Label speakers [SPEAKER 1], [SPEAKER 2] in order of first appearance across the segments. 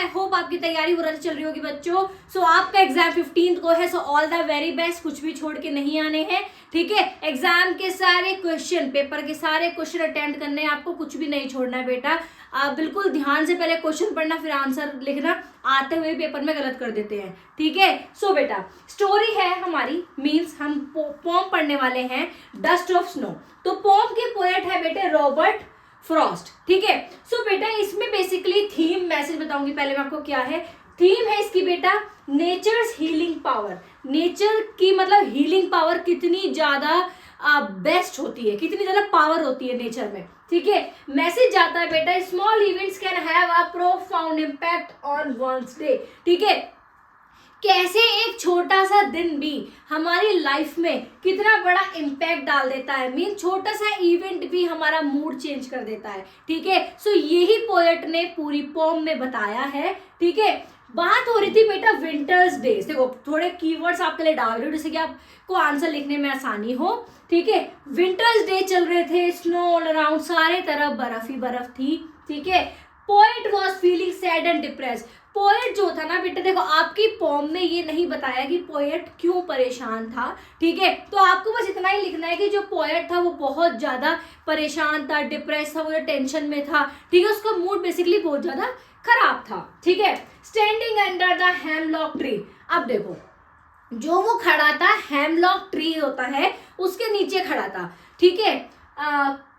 [SPEAKER 1] I hope आपकी तैयारी पूरा चल रही होगी बच्चों। सो आपका एग्जाम 15 को है, so all the very best, कुछ भी छोड़ के नहीं आने हैं, ठीक है। एग्जाम के सारे क्वेश्चन, पेपर के सारे क्वेश्चन अटेम्प्ट करने हैं आपको, कुछ भी नहीं छोड़ना है बेटा। आप बिल्कुल ध्यान से पहले क्वेश्चन पढ़ना, फिर आंसर लिखना, आते हुए पेपर में गलत कर देते हैं, ठीक है। सो बेटा स्टोरी है हमारी, मीन्स हम पोम पढ़ने वाले हैं, डस्ट ऑफ स्नो। तो पोम के पोएट है बेटे रॉबर्ट फ्रॉस्ट, ठीक है। सो बेटा इसमें बेसिकली थीम मैसेज बताऊंगी पहले मैं आपको क्या है। थीम है इसकी बेटा नेचर्स हीलिंग पावर। नेचर की मतलब हीलिंग पावर कितनी ज्यादा बेस्ट होती है, कितनी ज्यादा पावर होती है नेचर में, ठीक है। मैसेज जाता है बेटा small events can have a profound impact on one's day, ठीक है। कैसे एक छोटा सा दिन भी हमारी लाइफ में कितना बड़ा इम्पैक्ट डाल देता है, मीन छोटा सा इवेंट भी हमारा मूड चेंज कर देता है, ठीक है। सो यही पोएट ने पूरी पोम में बताया है, ठीक है। बात हो रही थी बेटा विंटर्स डेज। देखो थोड़े कीवर्ड्स आपके लिए डाल रही हूँ जिससे कि आपको आंसर लिखने में आसानी हो, ठीक है। विंटर्स डे चल रहे थे, स्नो ऑल अराउंड, सारे तरफ बर्फ ही बर्फ थी, ठीक है। Poet was feeling sad and depressed. Poet जो था ना बेटा, देखो आपकी पोम में ये नहीं बताया कि पोएट क्यों परेशान था, ठीक है। तो आपको बस इतना ही लिखना है कि जो पोएट था वो बहुत ज्यादा परेशान था, डिप्रेस था, वो टेंशन में था, ठीक है। उसका मूड बेसिकली बहुत ज्यादा खराब था, ठीक है। Standing under the hemlock tree. अब देखो जो वो खड़ा था, हेमलॉक ट्री होता है उसके नीचे खड़ा था, ठीक है।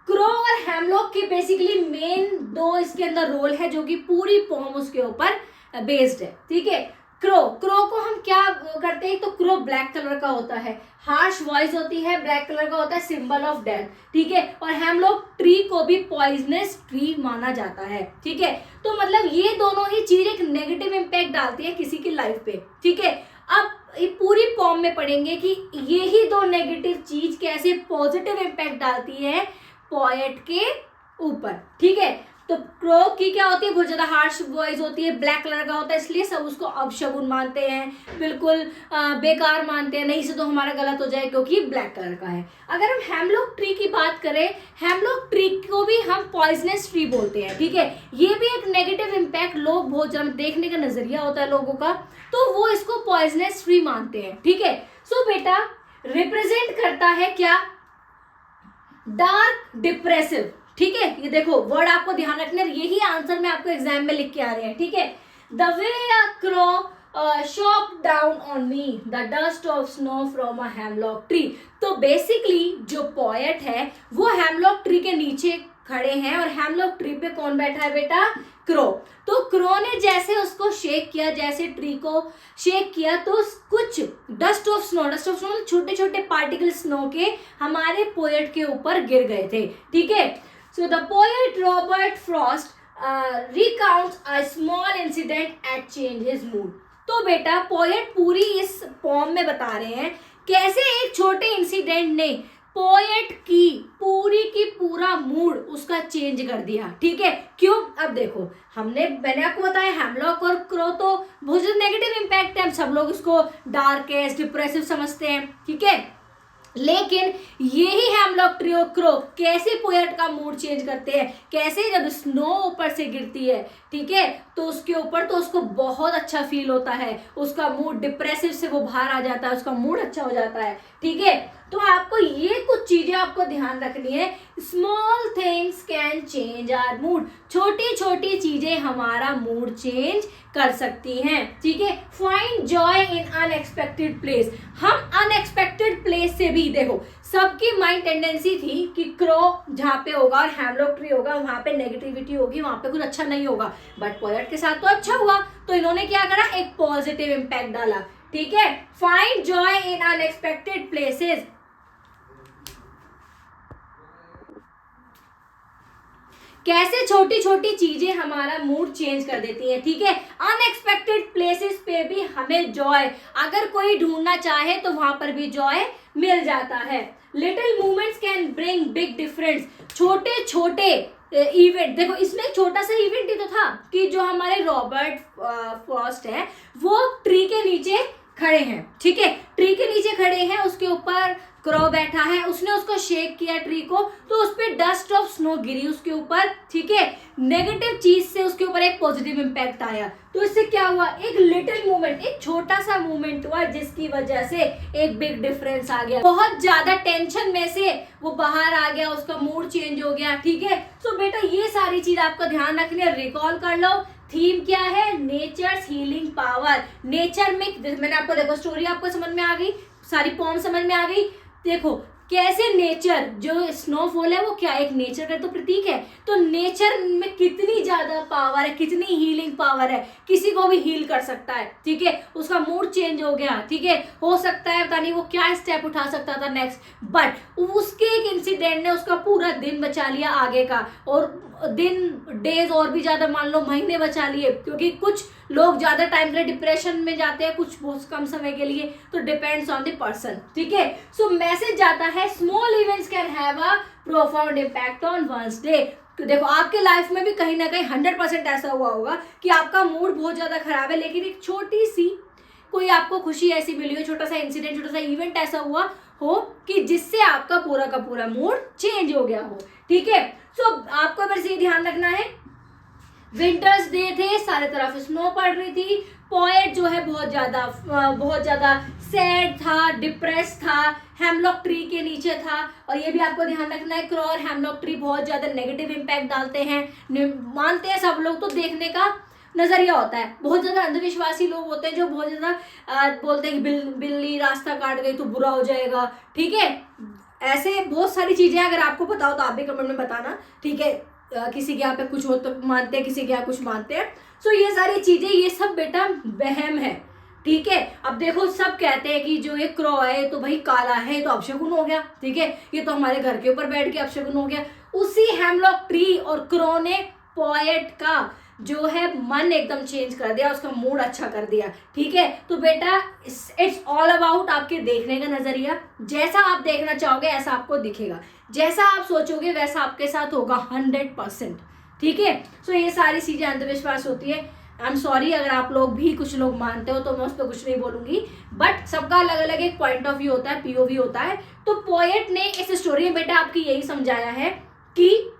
[SPEAKER 1] क्रो और हेमलॉक के बेसिकली मेन दो इसके अंदर रोल है जो कि पूरी पोम उसके ऊपर बेस्ड है, ठीक है। क्रो को हम क्या करते हैं, तो क्रो ब्लैक कलर का होता है, हार्श वॉइस होती है, ब्लैक कलर का होता है, सिंबल ऑफ डेथ, ठीक है। और हेमलॉक ट्री को भी पॉइजनस ट्री माना जाता है, ठीक है। तो मतलब ये दोनों ही चीज एक नेगेटिव इम्पैक्ट डालती है किसी की लाइफ पे, ठीक है। अब ये पूरी पोम में पढ़ेंगे कि ये ही दो नेगेटिव चीज कैसे पॉजिटिव इम्पैक्ट डालती है पोएट के ऊपर, ठीक है। तो क्रो की क्या होती है, बहुत ज्यादा हार्श वॉइस होती है, ब्लैक कलर का होता है, इसलिए सब उसको अपशगुन मानते हैं, बिल्कुल बेकार मानते हैं, नहीं से तो हमारा गलत हो जाए क्योंकि ब्लैक कलर का है। अगर हम हेमलॉक ट्री की बात करें, हेमलॉक ट्री को भी हम पॉइजनस ट्री बोलते हैं, ठीक है। ये भी एक नेगेटिव इम्पैक्ट, लोग बहुत ज्यादा देखने का नजरिया होता है लोगों का, तो वो इसको पॉइजनस ट्री मानते हैं, ठीक है। सो बेटा रिप्रेजेंट करता है क्या, डार्क डिप्रेसिव, ठीक है। ये देखो वर्ड आपको ध्यान रखना है, यही आंसर में आपको एग्जाम में लिख के आ रहे हैं, ठीक है। The way a crow shock down on me the dust of snow from a hemlock tree. तो बेसिकली जो पोएट है वो हेमलॉक ट्री के नीचे खड़े हैं, और हेमलॉक ट्री पे कौन बैठा है बेटा, क्रो। तो क्रो ने जैसे उसको शेक किया, जैसे ट्री को शेक किया, तो कुछ डस्ट ऑफ स्नो छोटे छोटे पार्टिकल स्नो के हमारे पोएट के ऊपर गिर गए थे, ठीक है। So the poet Robert Frost recounts a small incident that changed his mood. तो बेटा पोएट पूरी इस पोम में बता रहे हैं कैसे एक छोटे इंसिडेंट ने पोएट की पूरा मूड उसका चेंज कर दिया, ठीक है। क्यों, अब देखो मैंने आपको बताया हेमलॉक और क्रो तो बहुत नेगेटिव इम्पैक्ट है, हम सब लोग इसको डार्केस्ट डिप्रेसिव समझते हैं, ठीक है। लेकिन यही हेमलॉक ट्री और क्रो कैसे पोएट का मूड चेंज करते हैं, कैसे जब स्नो ऊपर से गिरती है, ठीक है, तो उसके ऊपर तो उसको बहुत अच्छा फील होता है, उसका मूड डिप्रेसिव से वो बाहर आ जाता है, उसका मूड अच्छा हो जाता है, ठीक है। तो आपको ये कुछ चीजें आपको ध्यान रखनी है। Small things can change our mood, छोटी छोटी चीजें हमारा मूड चेंज कर सकती हैं, ठीक है। Find joy in unexpected place. हम अनएक्सपेक्टेड प्लेस से भी, देखो सबकी माइंड टेंडेंसी थी कि क्रो जहाँ पे होगा और हेमलॉक ट्री होगा वहां पे नेगेटिविटी होगी, वहां पे कुछ अच्छा नहीं होगा, बट पोएट के साथ तो अच्छा हुआ, तो इन्होंने क्या करा, एक पॉजिटिव इम्पैक्ट डाला, ठीक है। Find joy in unexpected places. कैसे छोटी छोटी चीजें हमारा मूड चेंज कर देती हैं, ठीक है। अनएक्सपेक्टेड प्लेसेस पे भी हमें जॉय, अगर कोई ढूंढना चाहे तो वहां पर भी जॉय मिल जाता है। Little movements can bring big difference. छोटे छोटे इवेंट, देखो इसमें एक छोटा सा इवेंट ही तो था कि जो हमारे रॉबर्ट फ्रॉस्ट है वो ट्री के नीचे खड़े हैं, ठीक है, ट्री के नीचे खड़े हैं, उसके ऊपर क्रॉ बैठा है, उसने उसको शेक किया ट्री को, तो उस पर डस्ट ऑफ स्नो गिरी उसके ऊपर, ठीक है, नेगेटिव चीज से उसके ऊपर एक पॉजिटिव इंपैक्ट आया, तो इससे क्या हुआ, एक लिटिल मूवमेंट, एक छोटा सा मूवमेंट हुआ जिसकी वजह से एक बिग डिफरेंस आ गया, बहुत ज्यादा टेंशन में से वो बाहर आ गया, उसका मूड चेंज हो गया, ठीक है। सो बेटा ये सारी चीज आपका ध्यान रखनी है, रिकॉल कर लो। थीम क्या है, नेचर्स हीलिंग पावर। नेचर में मैंने आपको देखो स्टोरी आपको समझ में आ गई, सारी पोएम समझ में आ गई। देखो कैसे नेचर, जो स्नोफॉल है वो क्या एक नेचर का तो प्रतीक है, तो नेचर में कितनी ज्यादा पावर है, कितनी हीलिंग पावर है, किसी को भी हील कर सकता है, ठीक है। उसका मूड चेंज हो गया, ठीक है, हो सकता है पता नहीं वो क्या स्टेप उठा सकता था नेक्स्ट, बट उसके एक इंसिडेंट ने उसका पूरा दिन बचा लिया आगे का, और दिन डेज और भी ज्यादा मान लो महीने बचा लिए, क्योंकि कुछ लोग ज्यादा टाइम के लिए डिप्रेशन में जाते हैं, कुछ बहुत कम समय के लिए, तो डिपेंड्स ऑन द पर्सन, ठीक है। सो मैसेज जाता है, small events can have a profound impact on one's day. तो देखो आपके लाइफ में भी कहीं ना कहीं 100% ऐसा हुआ होगा कि आपका मूड बहुत ज्यादा खराब है, लेकिन एक छोटी सी कोई आपको खुशी ऐसी मिली हो, छोटा सा इंसिडेंट, छोटा सा इवेंट ऐसा हुआ हो कि जिससे आपका पूरा का पूरा मूड चेंज हो गया हो, ठीक है। सो आपको बस ये ध्यान रखना है, विंटर्स डे थे, सारे तरफ स्नो पड़ रही थी, पोएट जो है बहुत ज्यादा सैड था, डिप्रेस था, हेमलॉक ट्री के नीचे था, और ये भी आपको ध्यान रखना है, क्रॉ और हेमलॉक ट्री बहुत ज्यादा नेगेटिव इंपैक्ट डालते हैं, मानते हैं सब लोग, तो देखने का नजरिया होता है। बहुत ज्यादा अंधविश्वासी लोग होते हैं जो बहुत ज्यादा बोलते हैं कि बिल्ली रास्ता काट गई तो बुरा हो जाएगा, ठीक है। ऐसे बहुत सारी चीजें अगर आपको पता हो तो आप भी कमेंट में बताना, ठीक है। किसी के यहाँ पे कुछ हो तो मानते हैं, किसी के यहाँ कुछ मानते हैं। सो ये सारी चीजें, ये सब बेटा वहम है, ठीक है। अब देखो सब कहते हैं कि जो ये क्रॉ है तो भाई काला है तो अपशगुन हो गया, ठीक है, ये तो हमारे घर के ऊपर बैठ के अपशगुन हो गया। उसी हेमलॉक ट्री और क्रॉ ने पोएट का जो है मन एकदम चेंज कर दिया, उसका मूड अच्छा कर दिया, ठीक है। तो बेटा इट्स ऑल अबाउट आपके देखने का नजरिया, जैसा आप देखना चाहोगे ऐसा आपको दिखेगा, जैसा आप सोचोगे वैसा आपके साथ होगा 100%, ठीक है। सो ये सारी चीजें अंधविश्वास होती है। आई एम सॉरी अगर आप लोग भी कुछ लोग मानते हो तो मैं उस पर कुछ नहीं बोलूंगी, बट सबका अलग अलग एक पॉइंट ऑफ व्यू होता है, पीओवी होता है। तो पोएट ने इस स्टोरी में बेटा आपकी यही समझाया है कि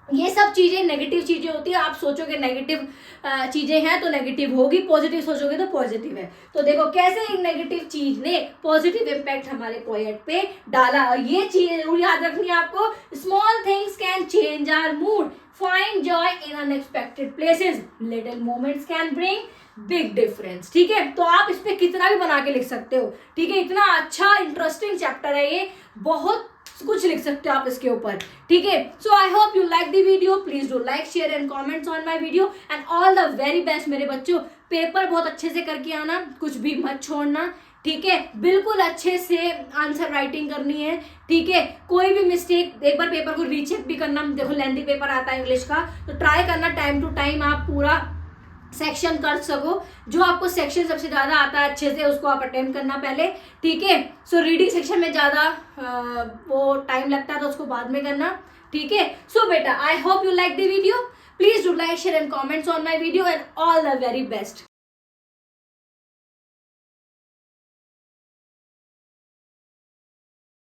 [SPEAKER 1] ये सब चीजें नेगेटिव चीजें होती है, आप सोचोगे नेगेटिव चीजें हैं तो नेगेटिव होगी, पॉजिटिव सोचोगे तो पॉजिटिव है। तो देखो कैसे एक नेगेटिव चीज ने पॉजिटिव इम्पैक्ट हमारे पोएट पे डाला, और ये चीज जरूर याद रखनी है आपको, small things can change our mood, find joy in unexpected places, little moments can bring big difference, ठीक है। तो आप इस पे कितना भी बना के लिख सकते हो, ठीक है, इतना अच्छा इंटरेस्टिंग चैप्टर है ये, बहुत कुछ लिख सकते हो आप इसके ऊपर, ठीक है। So I hope you like the video, please do like share and comments on my video, and all the very best मेरे बच्चों। पेपर बहुत अच्छे से करके आना, कुछ भी मत छोड़ना, ठीक है, बिल्कुल अच्छे से आंसर राइटिंग करनी है, ठीक है। कोई भी मिस्टेक, एक बार पेपर को रीचेक भी करना, देखो लेंथी पेपर आता है इंग्लिश का, तो ट्राई करना टाइम टू टाइम आप पूरा सेक्शन कर सको, जो आपको सेक्शन सबसे ज्यादा आता है अच्छे से उसको आप अटेम्प्ट करना पहले, ठीक है। सो रीडिंग सेक्शन में ज्यादा वो टाइम लगता है तो उसको बाद में करना, ठीक है। सो बेटा आई hope you like the video, please do like share and comments on my video, and all the very best.